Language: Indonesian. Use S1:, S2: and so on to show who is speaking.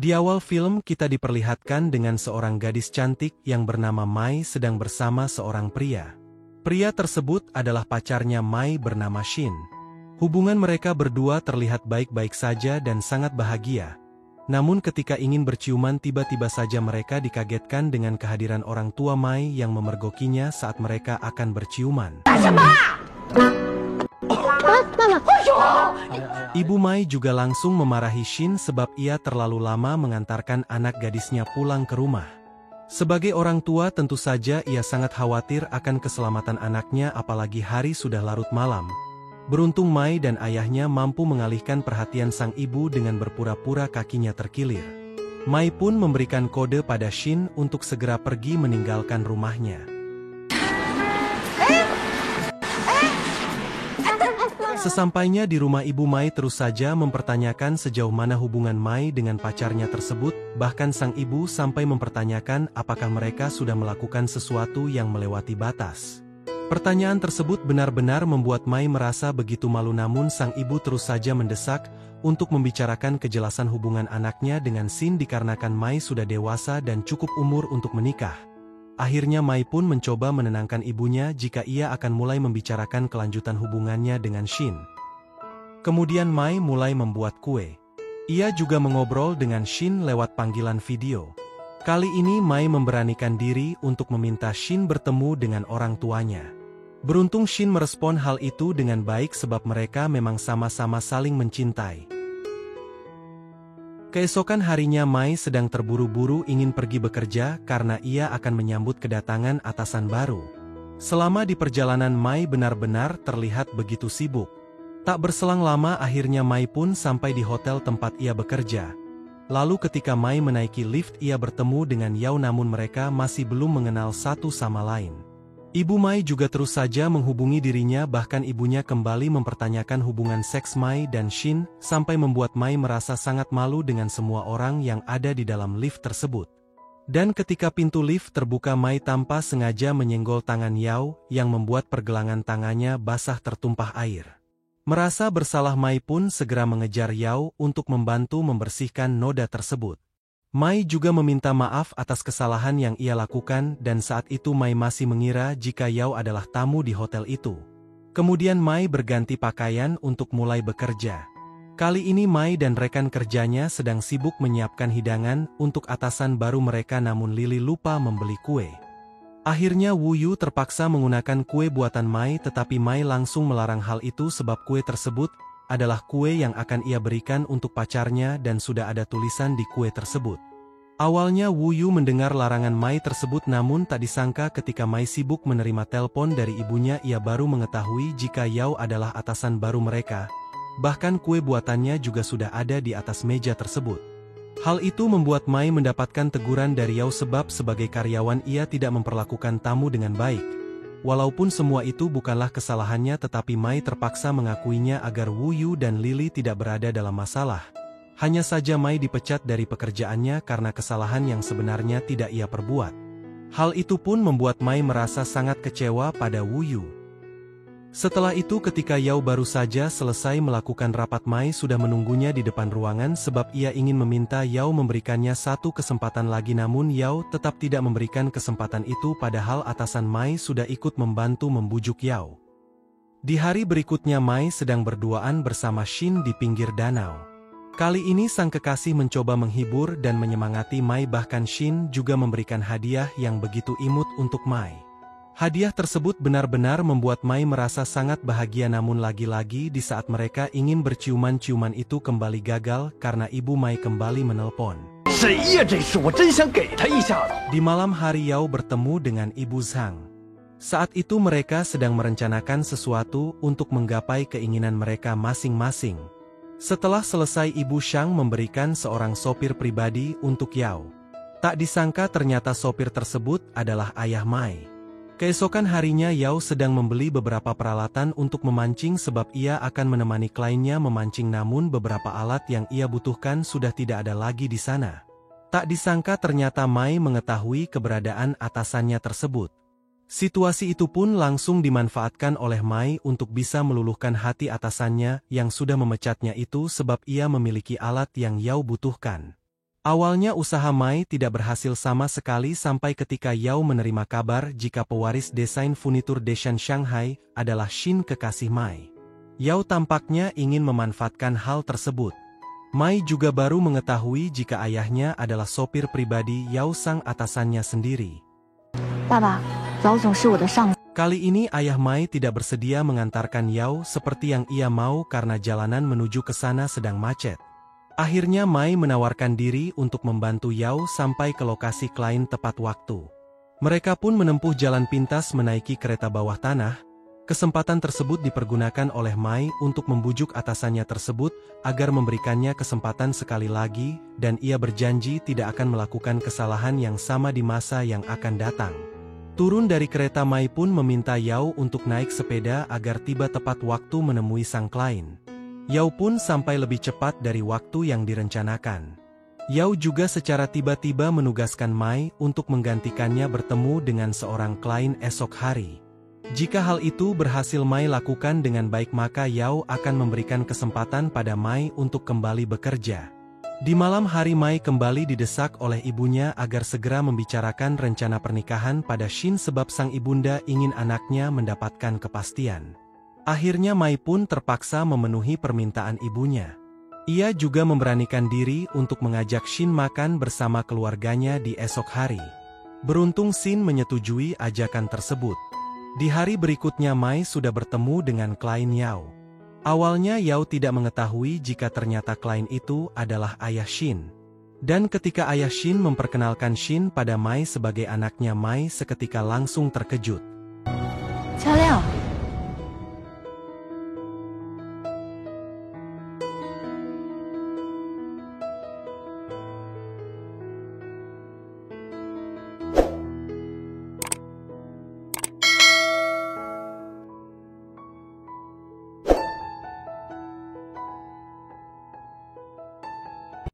S1: Di awal film kita diperlihatkan dengan seorang gadis cantik yang bernama Mai sedang bersama seorang pria. Pria tersebut adalah pacarnya Mai bernama Shin. Hubungan mereka berdua terlihat baik-baik saja dan sangat bahagia. Namun ketika ingin berciuman tiba-tiba saja mereka dikagetkan dengan kehadiran orang tua Mai yang memergokinya saat mereka akan berciuman. Ibu Mai juga langsung memarahi Shin sebab ia terlalu lama mengantarkan anak gadisnya pulang ke rumah. Sebagai orang tua tentu saja ia sangat khawatir akan keselamatan anaknya apalagi hari sudah larut malam. Beruntung Mai dan ayahnya mampu mengalihkan perhatian sang ibu dengan berpura-pura kakinya terkilir. Mai pun memberikan kode pada Shin untuk segera pergi meninggalkan rumahnya. Sesampainya di rumah ibu Mai terus saja mempertanyakan sejauh mana hubungan Mai dengan pacarnya tersebut, bahkan sang ibu sampai mempertanyakan apakah mereka sudah melakukan sesuatu yang melewati batas. Pertanyaan tersebut benar-benar membuat Mai merasa begitu malu namun sang ibu terus saja mendesak untuk membicarakan kejelasan hubungan anaknya dengan Shin dikarenakan Mai sudah dewasa dan cukup umur untuk menikah. Akhirnya Mai pun mencoba menenangkan ibunya jika ia akan mulai membicarakan kelanjutan hubungannya dengan Shin. Kemudian Mai mulai membuat kue. Ia juga mengobrol dengan Shin lewat panggilan video. Kali ini Mai memberanikan diri untuk meminta Shin bertemu dengan orang tuanya. Beruntung Shin merespon hal itu dengan baik sebab mereka memang sama-sama saling mencintai. Keesokan harinya Mai sedang terburu-buru ingin pergi bekerja karena ia akan menyambut kedatangan atasan baru. Selama di perjalanan Mai benar-benar terlihat begitu sibuk. Tak berselang lama akhirnya Mai pun sampai di hotel tempat ia bekerja. Lalu ketika Mai menaiki lift ia bertemu dengan Yao namun mereka masih belum mengenal satu sama lain. Ibu Mai juga terus saja menghubungi dirinya bahkan ibunya kembali mempertanyakan hubungan seks Mai dan Shin sampai membuat Mai merasa sangat malu dengan semua orang yang ada di dalam lift tersebut. Dan ketika pintu lift terbuka Mai tanpa sengaja menyenggol tangan Yao yang membuat pergelangan tangannya basah tertumpah air. Merasa bersalah Mai pun segera mengejar Yao untuk membantu membersihkan noda tersebut. Mai juga meminta maaf atas kesalahan yang ia lakukan dan saat itu Mai masih mengira jika Yao adalah tamu di hotel itu. Kemudian Mai berganti pakaian untuk mulai bekerja. Kali ini Mai dan rekan kerjanya sedang sibuk menyiapkan hidangan untuk atasan baru mereka namun Lily lupa membeli kue. Akhirnya Wu Yu terpaksa menggunakan kue buatan Mai tetapi Mai langsung melarang hal itu sebab kue tersebut adalah kue yang akan ia berikan untuk pacarnya dan sudah ada tulisan di kue tersebut. Awalnya Wu Yu mendengar larangan Mai tersebut namun tak disangka ketika Mai sibuk menerima telepon dari ibunya ia baru mengetahui jika Yao adalah atasan baru mereka. Bahkan kue buatannya juga sudah ada di atas meja tersebut. Hal itu membuat Mai mendapatkan teguran dari Yao sebab sebagai karyawan ia tidak memperlakukan tamu dengan baik. Walaupun semua itu bukanlah kesalahannya tetapi Mai terpaksa mengakuinya agar Wu Yu dan Lily tidak berada dalam masalah. Hanya saja Mai dipecat dari pekerjaannya karena kesalahan yang sebenarnya tidak ia perbuat. Hal itu pun membuat Mai merasa sangat kecewa pada Wu Yu. Setelah itu ketika Yao baru saja selesai melakukan rapat Mai sudah menunggunya di depan ruangan sebab ia ingin meminta Yao memberikannya satu kesempatan lagi namun Yao tetap tidak memberikan kesempatan itu padahal atasan Mai sudah ikut membantu membujuk Yao. Di hari berikutnya Mai sedang berduaan bersama Shin di pinggir danau. Kali ini sang kekasih mencoba menghibur dan menyemangati Mai bahkan Shin juga memberikan hadiah yang begitu imut untuk Mai. Hadiah tersebut benar-benar membuat Mai merasa sangat bahagia namun lagi-lagi di saat mereka ingin berciuman-ciuman itu kembali gagal karena ibu Mai kembali menelpon. Di malam hari Yao bertemu dengan ibu Zhang. Saat itu mereka sedang merencanakan sesuatu untuk menggapai keinginan mereka masing-masing. Setelah selesai ibu Shang memberikan seorang sopir pribadi untuk Yao. Tak disangka ternyata sopir tersebut adalah ayah Mai. Keesokan harinya Yao sedang membeli beberapa peralatan untuk memancing sebab ia akan menemani kliennya memancing namun beberapa alat yang ia butuhkan sudah tidak ada lagi di sana. Tak disangka ternyata Mai mengetahui keberadaan atasannya tersebut. Situasi itu pun langsung dimanfaatkan oleh Mai untuk bisa meluluhkan hati atasannya yang sudah memecatnya itu sebab ia memiliki alat yang Yao butuhkan. Awalnya usaha Mai tidak berhasil sama sekali sampai ketika Yao menerima kabar jika pewaris desain furnitur Deshan Shanghai adalah Shin kekasih Mai. Yao tampaknya ingin memanfaatkan hal tersebut. Mai juga baru mengetahui jika ayahnya adalah sopir pribadi Yao sang atasannya sendiri.
S2: Baba, Yao总是我的上司。
S1: Kali ini ayah Mai tidak bersedia mengantarkan Yao seperti yang ia mau karena jalanan menuju ke sana sedang macet. Akhirnya Mai menawarkan diri untuk membantu Yao sampai ke lokasi klien tepat waktu. Mereka pun menempuh jalan pintas menaiki kereta bawah tanah. Kesempatan tersebut dipergunakan oleh Mai untuk membujuk atasannya tersebut agar memberikannya kesempatan sekali lagi dan ia berjanji tidak akan melakukan kesalahan yang sama di masa yang akan datang. Turun dari kereta Mai pun meminta Yao untuk naik sepeda agar tiba tepat waktu menemui sang klien. Yao pun sampai lebih cepat dari waktu yang direncanakan. Yao juga secara tiba-tiba menugaskan Mai untuk menggantikannya bertemu dengan seorang klien esok hari. Jika hal itu berhasil Mai lakukan dengan baik maka Yao akan memberikan kesempatan pada Mai untuk kembali bekerja. Di malam hari Mai kembali didesak oleh ibunya agar segera membicarakan rencana pernikahan pada Shin sebab sang ibunda ingin anaknya mendapatkan kepastian. Akhirnya Mai pun terpaksa memenuhi permintaan ibunya. Ia juga memberanikan diri untuk mengajak Shin makan bersama keluarganya di esok hari. Beruntung Shin menyetujui ajakan tersebut. Di hari berikutnya Mai sudah bertemu dengan klien Yao. Awalnya Yao tidak mengetahui jika ternyata klien itu adalah ayah Shin. Dan ketika ayah Shin memperkenalkan Shin pada Mai sebagai anaknya, Mai seketika langsung terkejut.